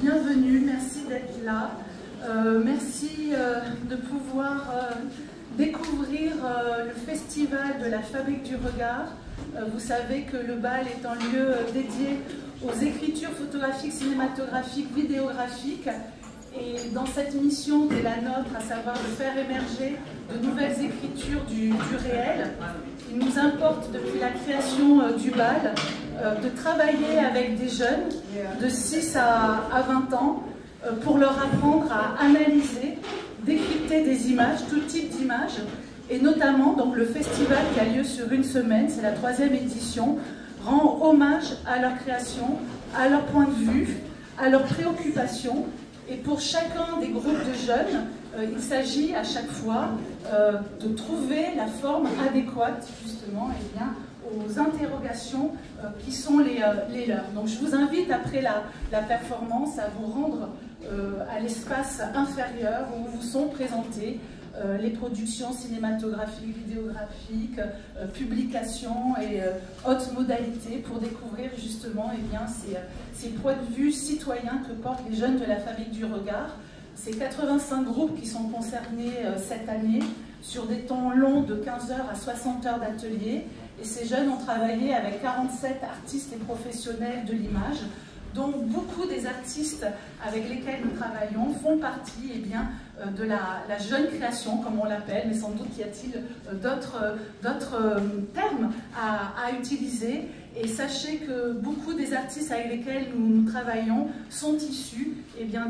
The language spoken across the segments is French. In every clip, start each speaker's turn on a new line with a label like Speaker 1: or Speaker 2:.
Speaker 1: bienvenue, merci d'être là. Merci de pouvoir découvrir le festival de la Fabrique du Regard. Vous savez que le bal est un lieu dédié aux écritures photographiques, cinématographiques, vidéographiques. Et dans cette mission qui est la nôtre, à savoir de faire émerger de nouvelles écritures du réel, il nous importe depuis la création du bal de travailler avec des jeunes de 6 à 20 ans pour leur apprendre à analyser, décrypter des images, tout type d'images, et notamment donc, le festival qui a lieu sur une semaine, c'est la 3e édition, rend hommage à leur création, à leur point de vue, à leurs préoccupations. Et pour chacun des groupes de jeunes, il s'agit à chaque fois de trouver la forme adéquate justement aux interrogations qui sont les leurs. Donc je vous invite après la performance à vous rendre à l'espace inférieur où vous sont présentées les productions cinématographiques, vidéographiques, publications et autres modalités pour découvrir justement ces points de vue citoyens que portent les jeunes de la Fabrique du Regard. C'est 85 groupes qui sont concernés cette année sur des temps longs de 15 heures à 60 heures d'atelier. Et ces jeunes ont travaillé avec 47 artistes et professionnels de l'image, dont beaucoup des artistes avec lesquels nous travaillons font partie de la jeune création, comme on l'appelle, mais sans doute y a-t-il d'autres termes à utiliser. Et sachez que beaucoup des artistes avec lesquels nous travaillons sont issus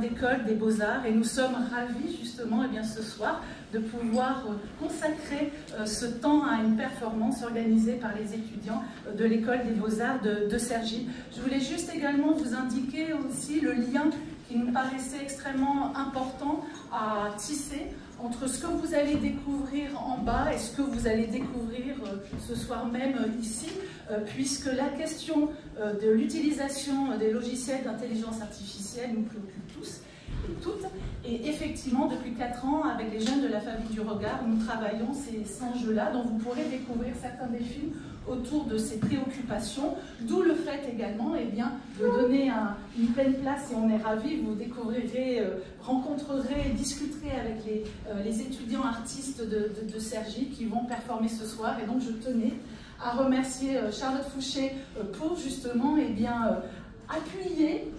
Speaker 1: d'écoles des beaux-arts, et nous sommes ravis justement ce soir de pouvoir consacrer ce temps à une performance organisée par les étudiants de l'école des beaux-arts de Cergy. Je voulais juste également vous indiquer aussi le lien qui nous paraissait extrêmement important à tisser entre ce que vous allez découvrir en bas et ce que vous allez découvrir ce soir même ici, puisque la question de l'utilisation des logiciels d'intelligence artificielle nous préoccupe tous et toutes. Et effectivement, depuis 4 ans, avec les jeunes de la Fabrique du Regard, nous travaillons ces enjeux-là, dont vous pourrez découvrir certains des films autour de ces préoccupations, d'où le fait également de donner une pleine place, et on est ravis, vous découvrirez, rencontrerez, discuterez avec les étudiants artistes de Cergy qui vont performer ce soir. Et donc je tenais à remercier Charlotte Fouché pour justement appuyer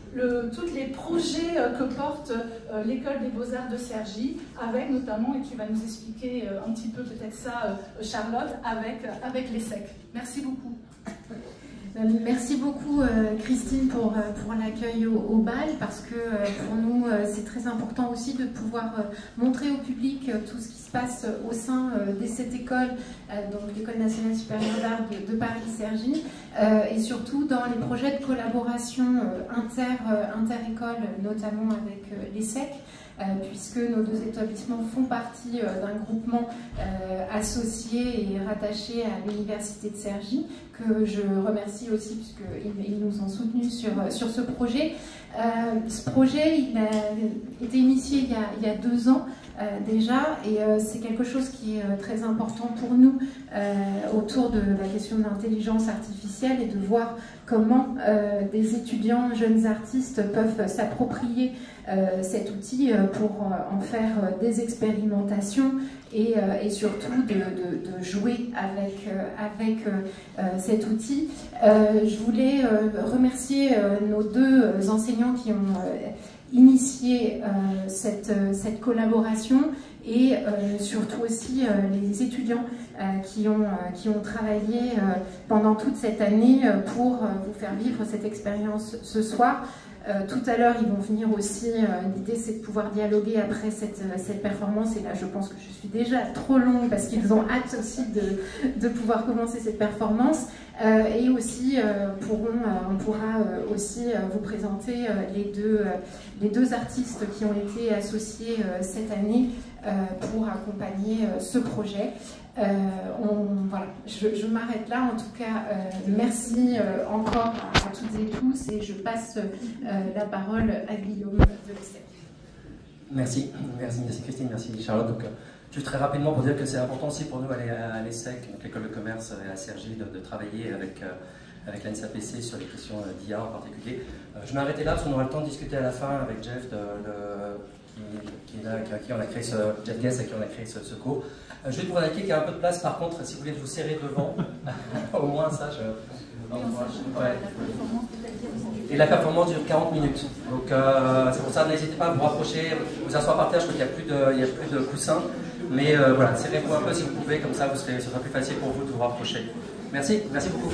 Speaker 1: tous les projets que porte l'école des beaux-arts de Cergy, avec notamment, et tu vas nous expliquer un petit peu peut-être ça, Charlotte, avec l'ESSEC. Merci beaucoup.
Speaker 2: Merci beaucoup Christine pour l'accueil au bal, parce que pour nous c'est très important aussi de pouvoir montrer au public tout ce qui se passe au sein de cette école, donc l'École nationale supérieure d'art de Paris-Cergy, et surtout dans les projets de collaboration inter-écoles, notamment avec l'ESSEC, puisque nos 2 établissements font partie d'un groupement associé et rattaché à l'Université de Cergy, que je remercie aussi puisqu'ils nous ont soutenus sur ce projet. Ce projet il a été initié il y a 2 ans déjà, et c'est quelque chose qui est très important pour nous autour de la question de l'intelligence artificielle, et de voir comment des étudiants, jeunes artistes peuvent s'approprier cet outil pour en faire des expérimentations et surtout de jouer avec cet outil. Je voulais remercier nos 2 enseignants qui ont initié cette collaboration, et surtout aussi les étudiants qui ont travaillé pendant toute cette année pour vous faire vivre cette expérience ce soir. Tout à l'heure, ils vont venir aussi. L'idée, c'est de pouvoir dialoguer après cette performance. Et là, je pense que je suis déjà trop longue parce qu'ils ont hâte aussi de pouvoir commencer cette performance. Et aussi, on pourra aussi vous présenter les deux artistes qui ont été associés cette année pour accompagner ce projet. Voilà, je m'arrête là. En tout cas, merci encore à toutes et tous, et je passe la parole à Guillaume de l'ESSEC.
Speaker 3: Merci Christine, merci Charlotte. Donc, juste très rapidement pour dire que c'est important aussi pour nous à l'ESSEC, l'école de commerce à Cergy, de travailler avec avec l'ANSAPC sur les questions d'IA en particulier. Je vais m'arrêter là parce qu'on aura le temps de discuter à la fin avec Jeff, qui on a créé Jeff Guest, avec qui on a créé ce cours. Juste pour indiquer qu'il y a un peu de place, par contre, si vous voulez vous serrer devant, au moins ça, ouais. Et la performance dure 40 minutes. Donc c'est pour ça, n'hésitez pas à vous rapprocher, vous asseoir par terre, je crois qu'il n'y a plus de coussins. Mais voilà, serrez-vous un peu si vous pouvez, comme ça ce sera plus facile pour vous de vous rapprocher. Merci, merci beaucoup.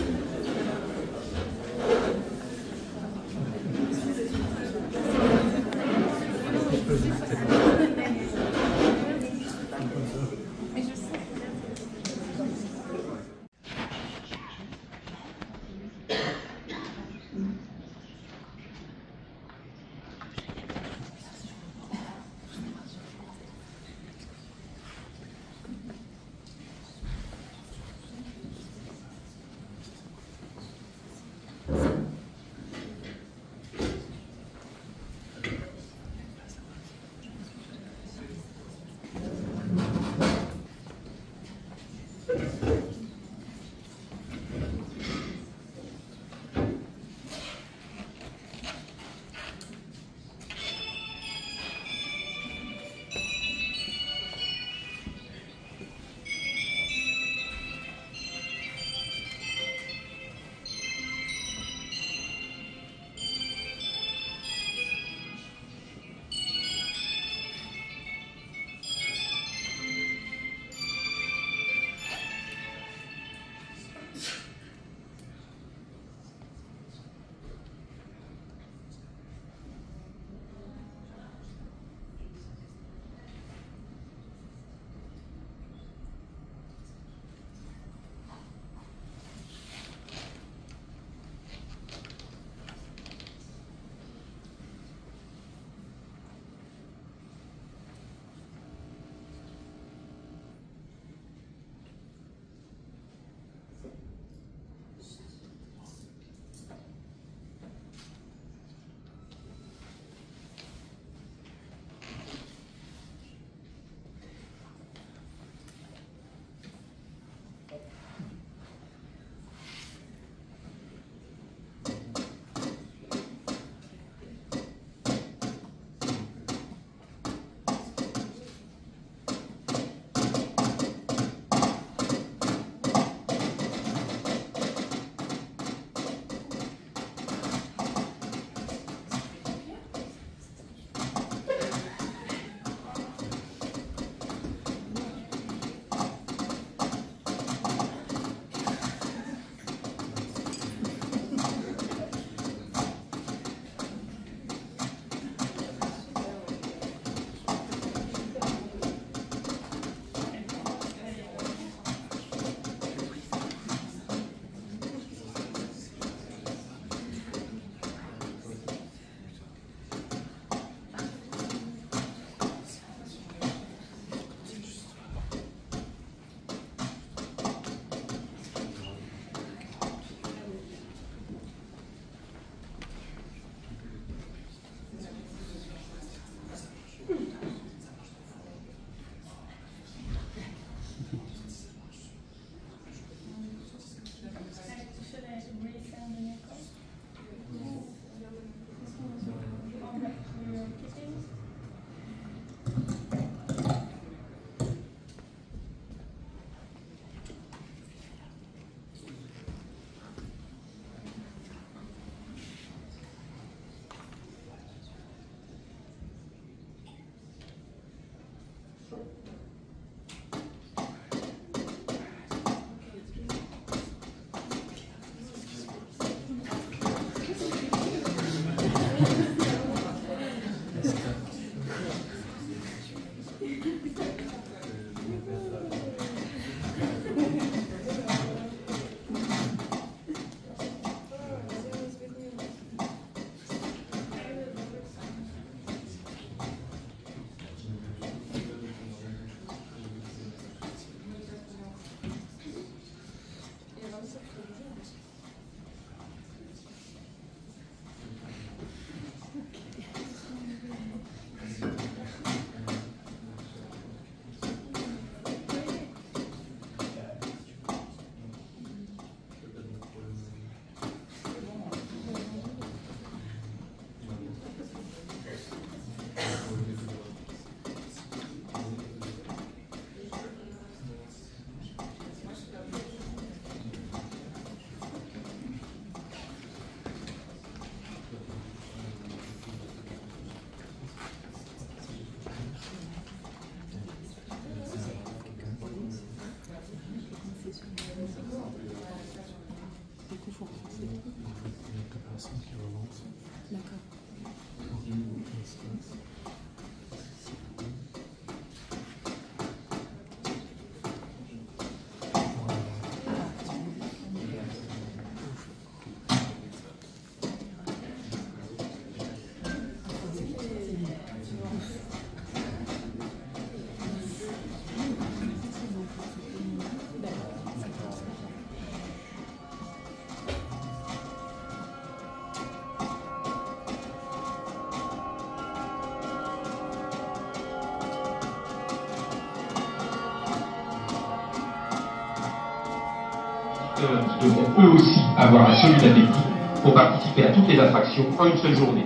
Speaker 4: devront eux aussi avoir un solide appétit pour participer à toutes les attractions en une seule journée.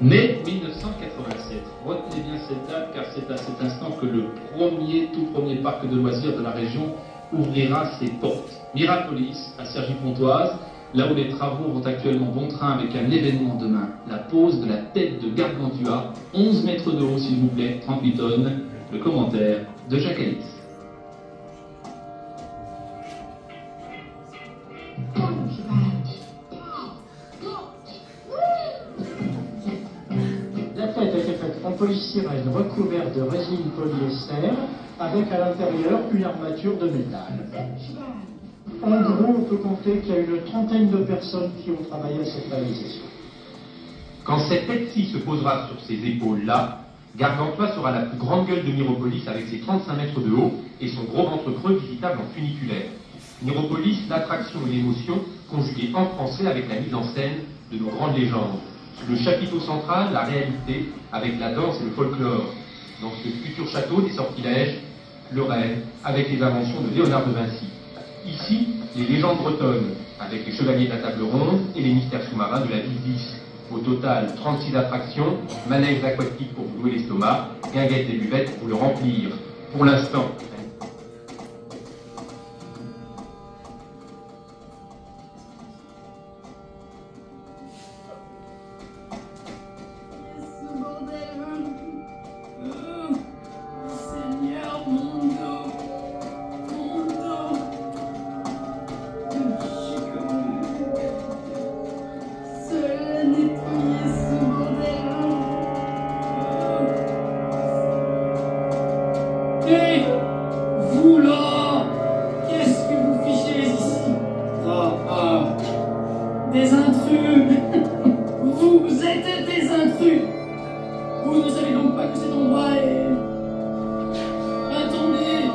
Speaker 4: Mai 1987. Retenez bien cette date car c'est à cet instant que le tout premier parc de loisirs de la région ouvrira ses portes. Mirapolis, à Cergy-Pontoise, là où les travaux vont actuellement bon train avec un événement demain, la pose de la tête de Gargantua, 11 mètres de haut s'il vous plaît, 38 tonnes, le commentaire de Jacques Alice.
Speaker 5: La tête a été faite en polystyrène recouvert de résine polyester avec à l'intérieur une armature de métal. En gros, on peut compter qu'il y a une trentaine de personnes qui ont travaillé à cette réalisation.
Speaker 4: Quand cette tête-ci se posera sur ces épaules-là, Gargantua sera la plus grande gueule de Miropolis avec ses 35 mètres de haut et son gros ventre creux visitable en funiculaire. Miropolis, l'attraction et l'émotion conjuguées en français avec la mise en scène de nos grandes légendes. Le chapiteau central, la réalité, avec la danse et le folklore. Dans ce futur château, des sortilèges, le rêve, avec les inventions de Léonard de Vinci. Ici, les légendes bretonnes, avec les chevaliers de la table ronde et les mystères sous-marins de la ville 10. Au total, 36 attractions, manèges aquatiques pour vous louer l'estomac, guinguettes et buvettes pour le remplir. Pour l'instant.
Speaker 6: Des intrus. Vous êtes des intrus. Vous ne savez donc pas que cet endroit est... Attendez.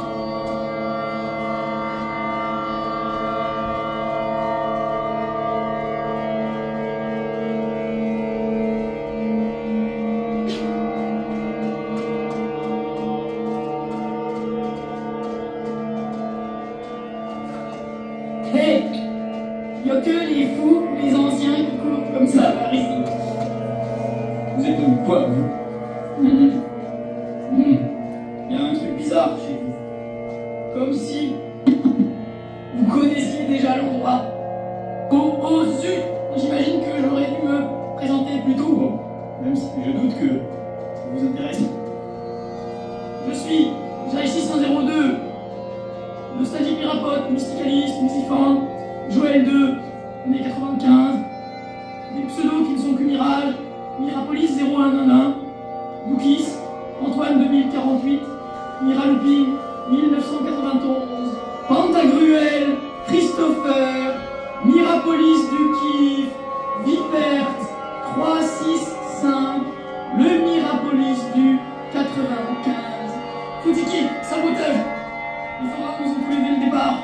Speaker 6: Hé, y a que les fous, les anciens qui courent comme ça par ici. Vous êtes donc quoi, vous? Y a un truc bizarre chez vous. Comme si vous connaissiez déjà l'endroit. Au sud, j'imagine que j'aurais dû me présenter plus tôt, bon, même si je doute que ça vous intéresse. Je suis Jai602, Nostalgique Mirapote, Mysticaliste, Mystifan, Joël 2, né 95, des pseudos qui ne sont que Mirage, Mirapolis 0111, Boukis, Antoine 2048, Miraloupine 1991, Pantagruel, Christopher, Mirapolis du Kiff, Vipert 365, le Mirapolis du 95. Foutiki, sabotage. Il faudra nous écouler dès le départ.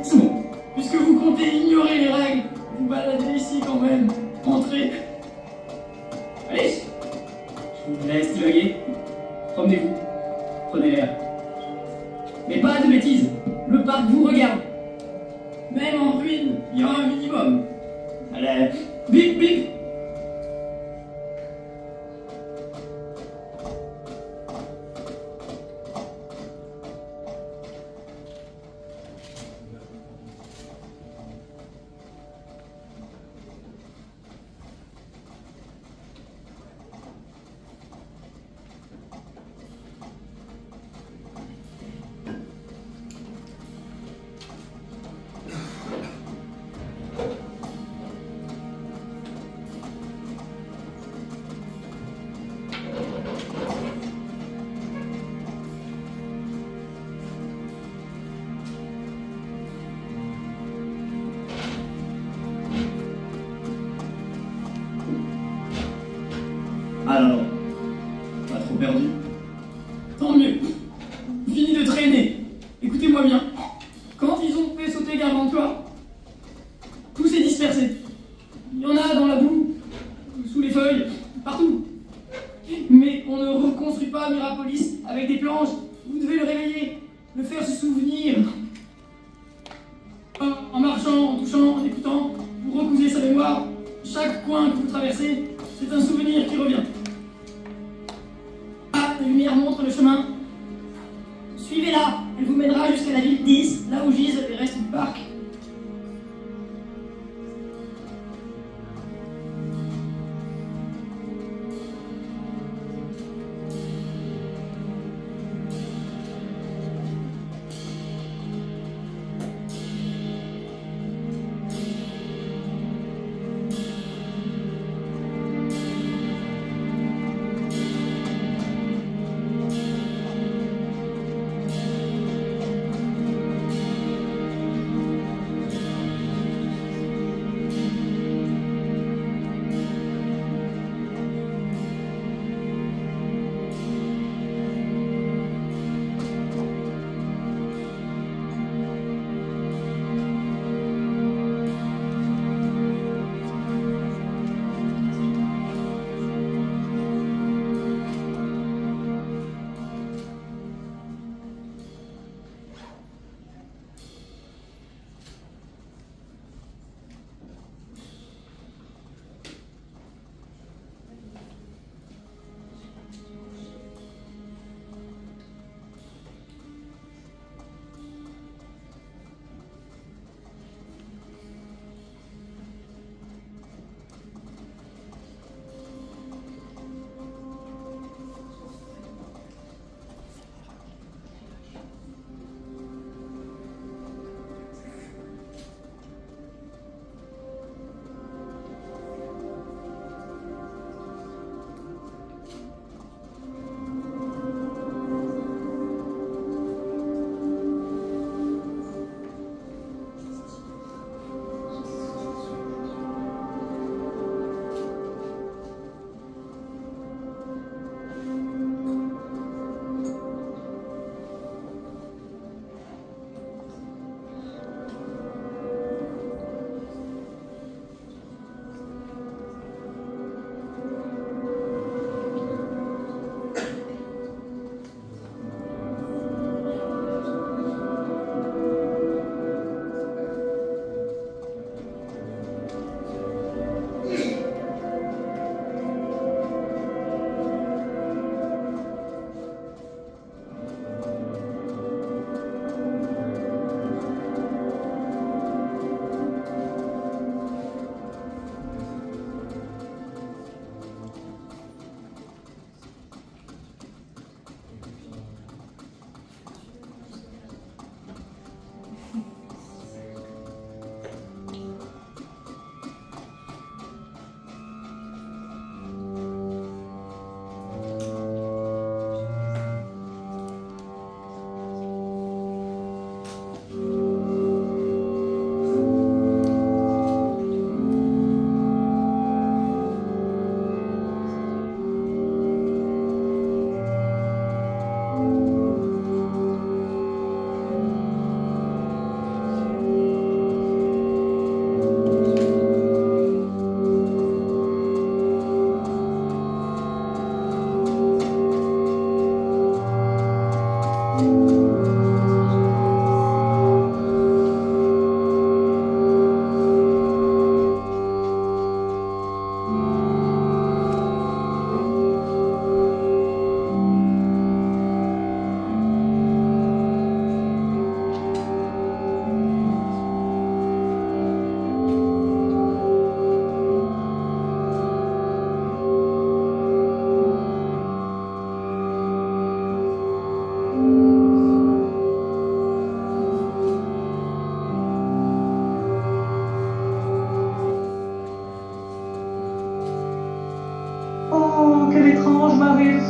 Speaker 6: C'est bon. Puisque vous comptez ignorer les règles, vous baladez ici quand même. Entrez. Allez, je vous laisse divaguer. Promenez-vous. Prenez l'air. Mais pas de bêtises. Le parc vous regarde. Même en ruine, il y a un minimum. Allez, bip bip. Alors, pas trop perdu. Écoutez, Gargantua, tout s'est dispersé. Il y en a dans la boue, sous les feuilles, partout. Mais on ne reconstruit pas Mirapolis avec des planches. Vous devez le réveiller, le faire se souvenir. En marchant, en touchant, en écoutant, vous recousez sa mémoire. Chaque coin que vous traversez, c'est un souvenir qui revient. Ah, la lumière montre le chemin. Suivez-la, elle vous mènera jusqu'à la ville 10, là où gisent les restes du parc.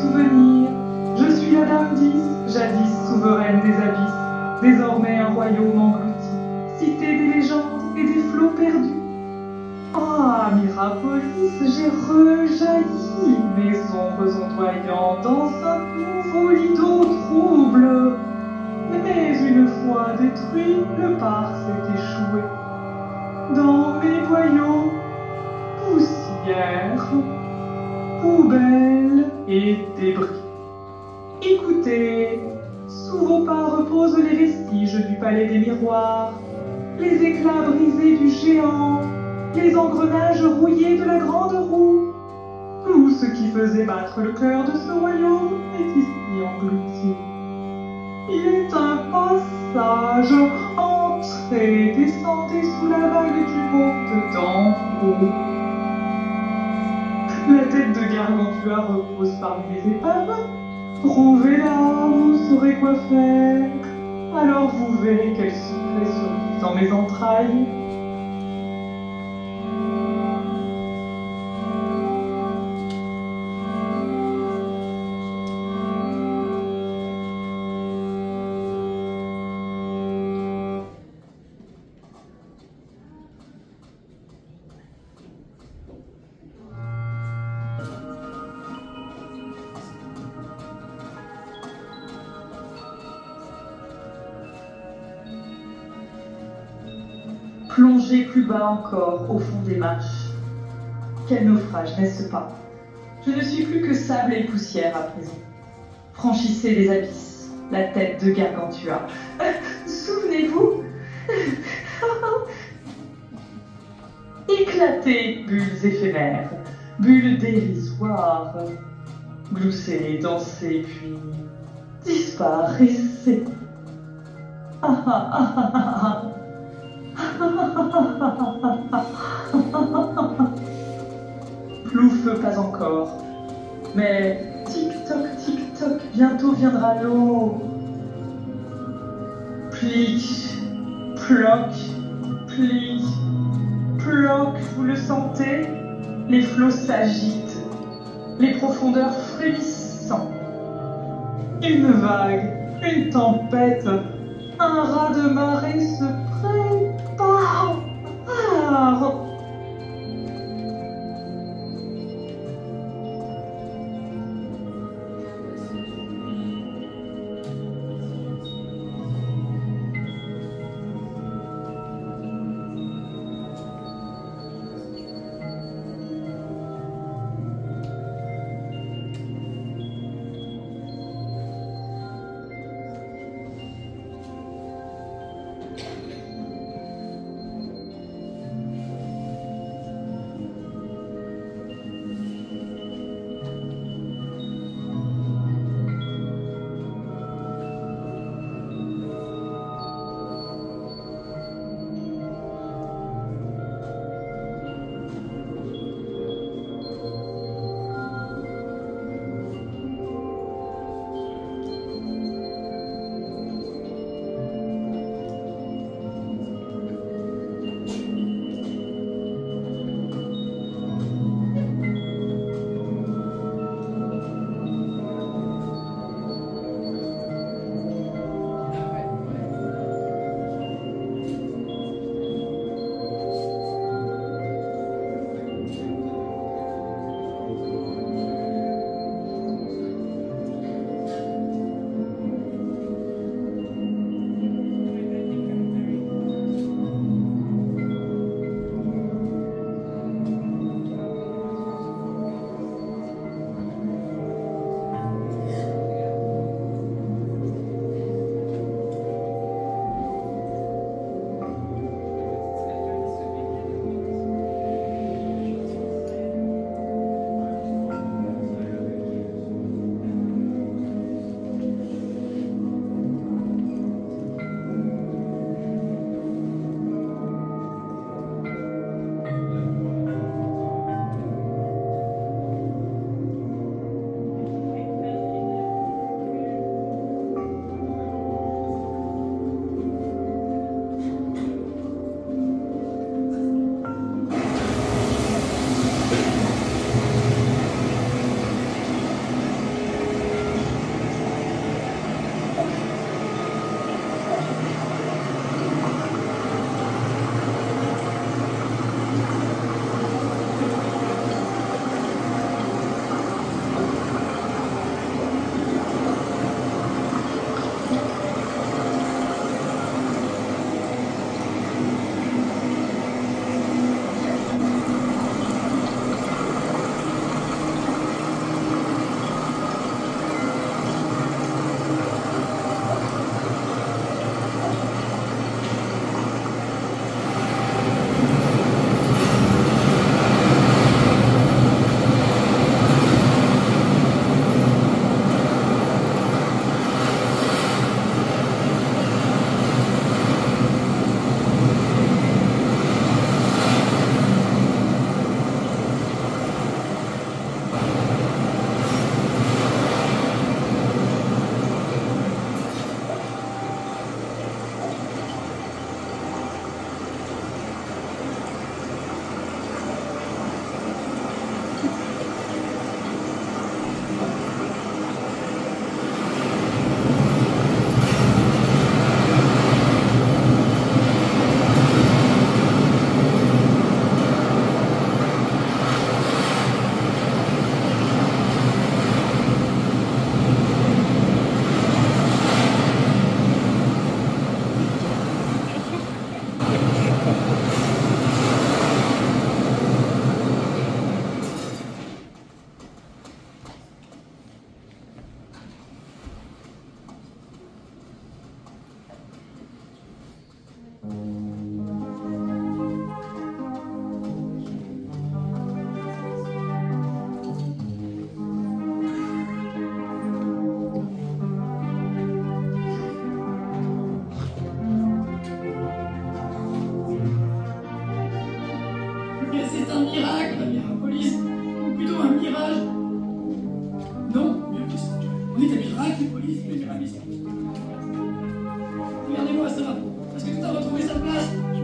Speaker 7: souvenirs. Je suis la Dame 10, jadis souveraine des abysses, désormais un royaume englouti, cité des légendes et des flots perdus. Ah, Mirapolis, j'ai rejailli, mes ombres ondoyant dans un nouveau lit d'eau trouble. Mais une fois toit détruit, le parc s'est échoué. Dans mes boyaux, poussière, poubelle et débris. Écoutez, sous vos pas reposent les vestiges du palais des miroirs, les éclats brisés du géant, les engrenages rouillés de la grande roue. Tout ce qui faisait battre le cœur de ce royaume est ici englouti. Il est un passage, entrez, descendez sous la vague du monde d'en haut. La tête de Gargantua repose parmi les épaves. Trouvez-la, vous saurez quoi faire. Alors vous verrez quel secret survit dans mes entrailles. Plongez plus bas encore, au fond des marches. Quel naufrage, n'est-ce pas? Je ne suis plus que sable et poussière à présent. Franchissez les abysses, la tête de Gargantua. Souvenez-vous? Éclatez, bulles éphémères, bulles dérisoires. Gloussez, dansez, puis disparaissez. Plouf, pas encore. Mais tic-toc, bientôt viendra l'eau. Plic, ploc, pli, ploc, vous le sentez? Les flots s'agitent, les profondeurs frémissant. Une vague, une tempête, un raz-de-marée se prépare.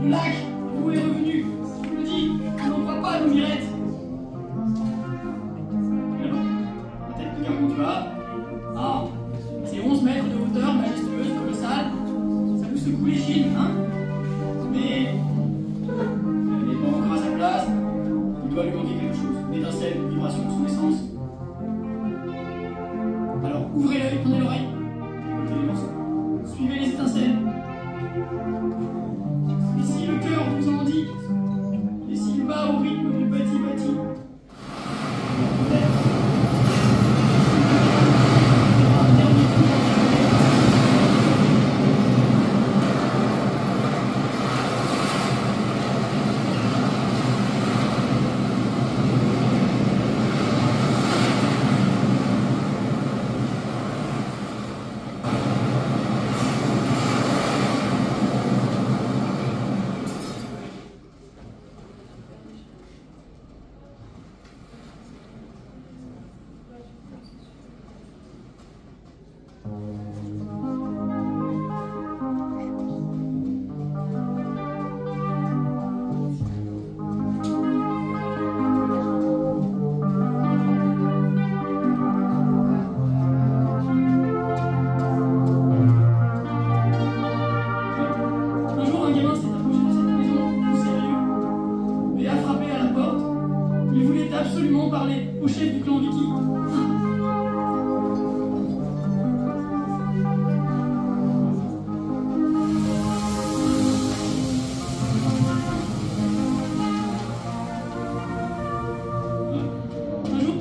Speaker 6: Le lac, l'eau est revenue. Je vous le dis, on n'en croit pas, nos mirettes. La tête de gargouille, tu vois. Ah, c'est 11 mètres de hauteur, majestueuse, colossale. Ça vous secoue les chines, hein? Mais elle n'est pas encore à sa place. Il doit lui manquer quelque chose. Une étincelle, une vibration, son essence. Alors ouvrez l'œil, prenez l'oreille. Écoutez les morceaux. Suivez les étincelles. Et si le cœur vous en dit, et s'il bat au rythme du bâti-bâti, peut-être. Absolument parler au chef du clan Vicky. Un jour,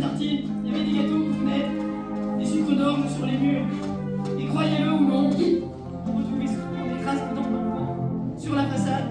Speaker 6: tartine, il y avait des gâteaux aux fenêtres, des sucres d'orge sur les murs. Et croyez-le ou non, on retrouvait souvent des traces de dents d'enfants sur la façade.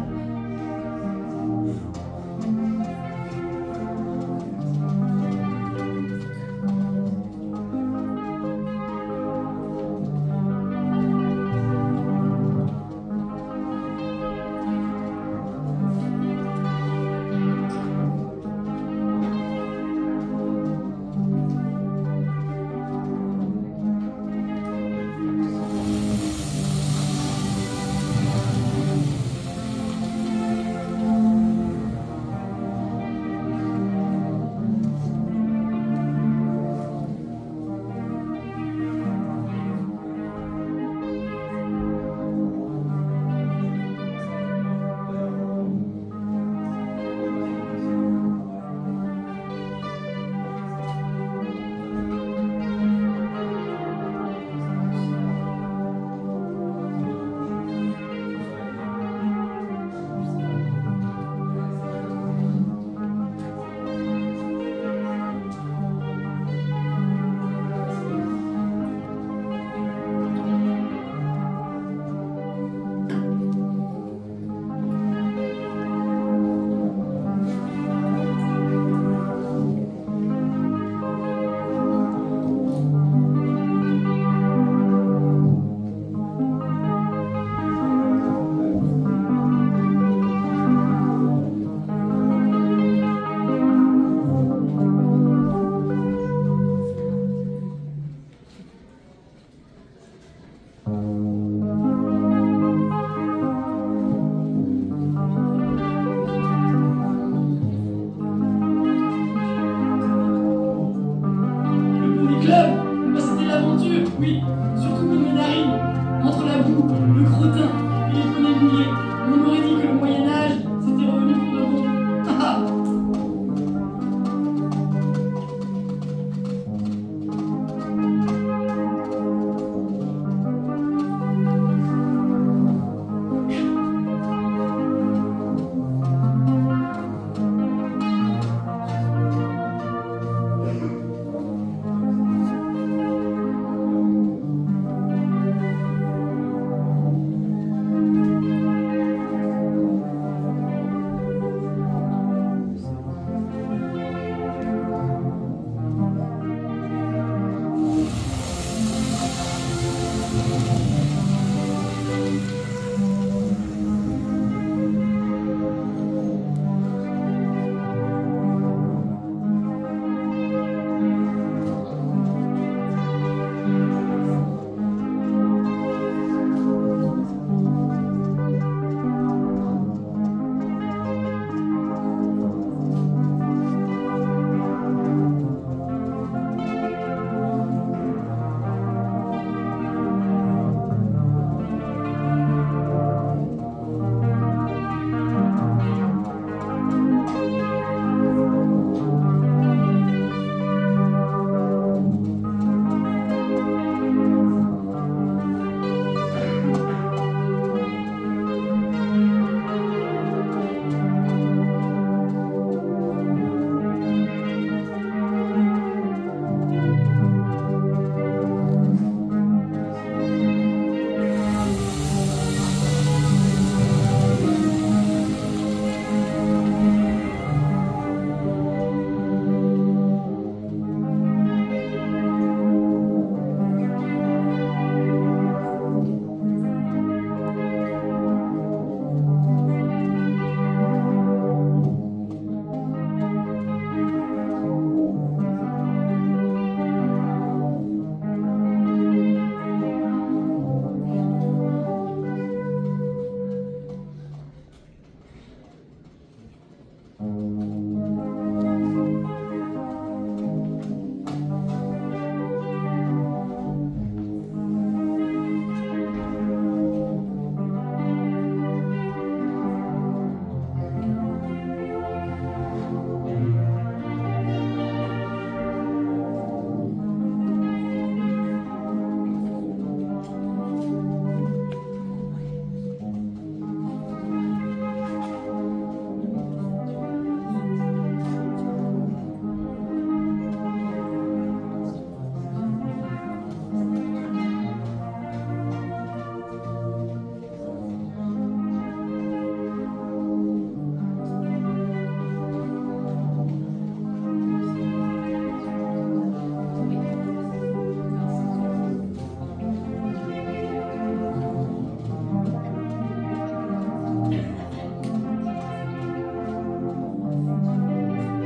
Speaker 6: l'aventure, oui, surtout pour mes narines, entre la boue, le crottin et les poneys mouillés. On m'aurait dit que le Moyen-Âge, c'était revenu pour de bon.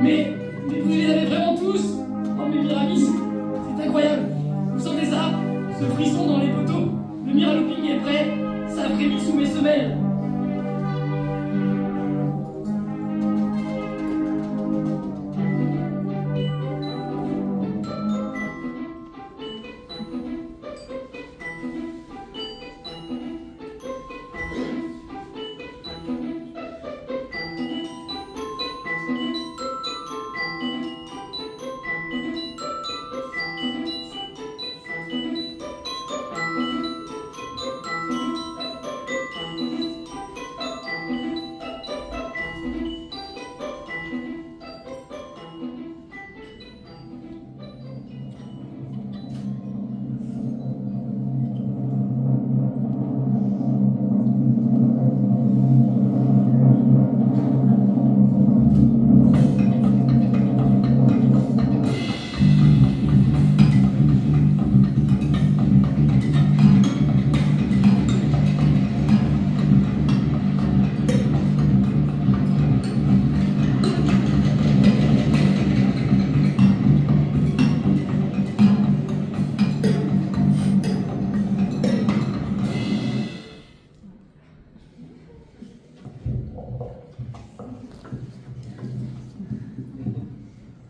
Speaker 6: Mais vous les avez vraiment tous? Oh mes Miramis, c'est incroyable. Vous sentez ça? Ce frisson dans les poteaux? Le miraloping est prêt, ça frémit sous mes semelles.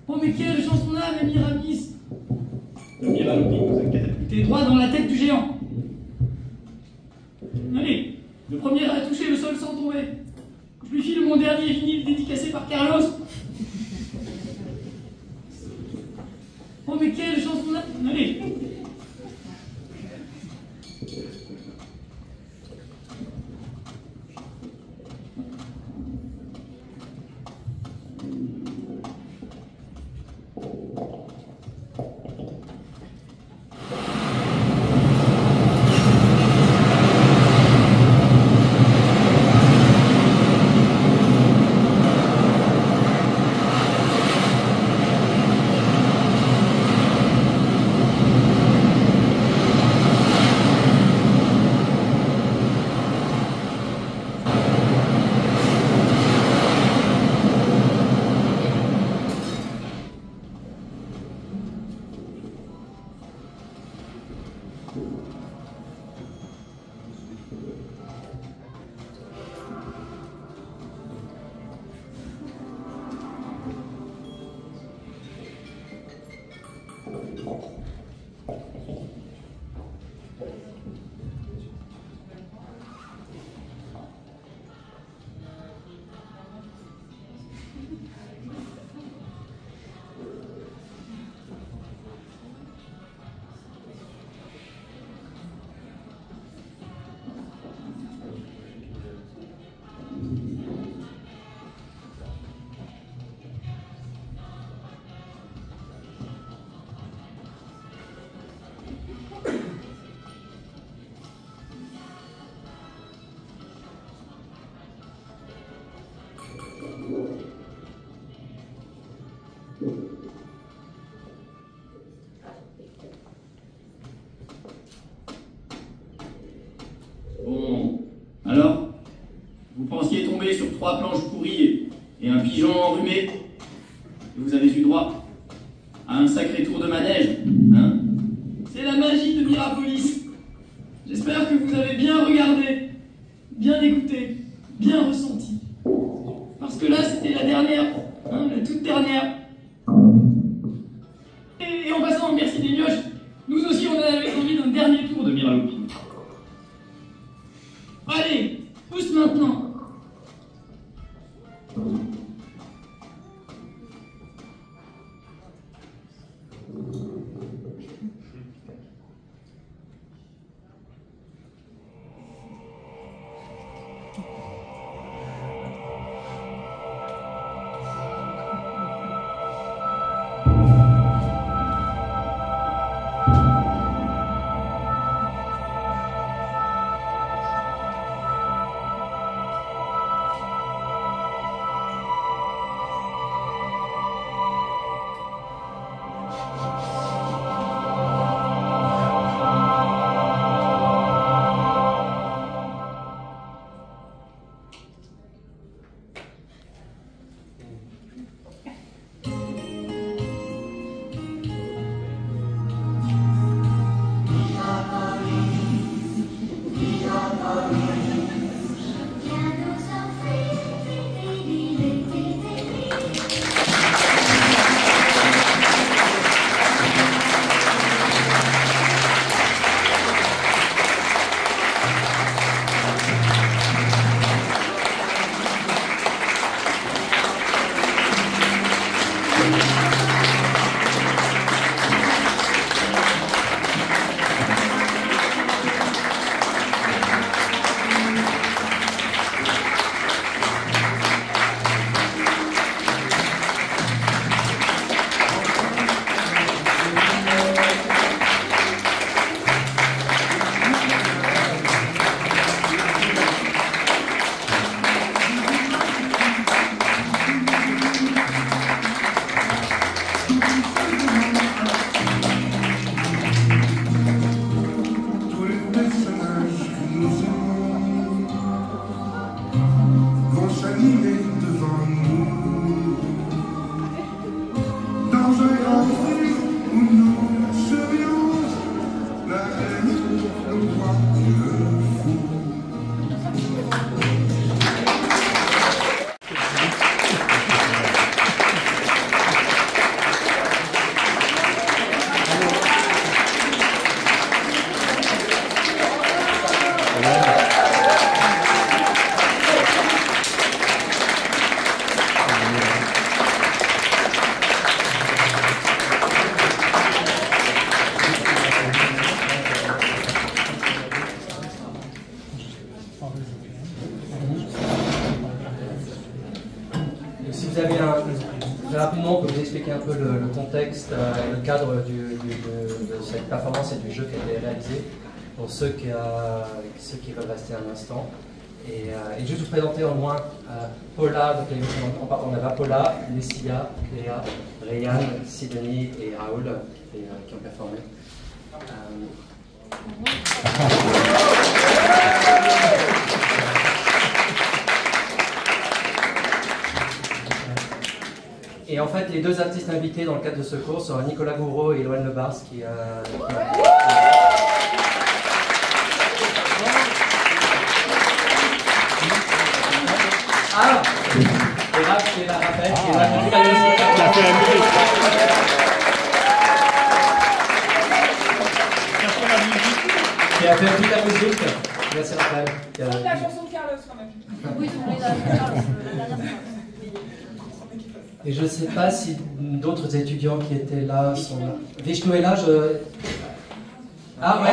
Speaker 6: Oh mais quelle chance on a, mes Miramis!
Speaker 8: Le miraloping nous a catapultés
Speaker 6: C'était droit dans la tête du géant. Allez, le premier à toucher le sol sans tomber. Je lui file mon dernier vinyle dédicacé par Carlos. Oh mais quelle chance on a. Allez.
Speaker 8: Bon, alors, vous pensiez tomber sur 3 planches pourries et un pigeon enrhumé, et vous avez eu droit à un sacré tour de manège, hein?
Speaker 6: C'est la magie de Mirapolis. J'espère que vous avez bien regardé, bien écouté, bien ressenti. Parce que là, c'était la dernière, hein, la toute dernière. Et en passant, merci des mioches, nous aussi on avait envie d'un dernier tour de Miralopi. Allez, pousse maintenant.
Speaker 3: un peu le contexte et le cadre de cette performance et du jeu qui a été réalisé, pour ceux qui veulent rester un instant. Et juste vous présenter au moins Paula, donc on avait Paula, Lucia, Léa, Ryan, Sidonie et Raoul qui ont performé. Et en fait, les deux artistes invités dans le cadre de ce cours sont Nicolas Gouraud et Loane Lebars qui Ah, et là, c'est la rappel qui est là depuis la musique. Qui a fait toute la musique. Merci Raphaël.
Speaker 9: La chanson de Carlos quand même.
Speaker 10: Oui, la dernière fois.
Speaker 3: Et je ne sais pas si d'autres étudiants qui étaient là sont là. Vishnu est là, Ah ouais.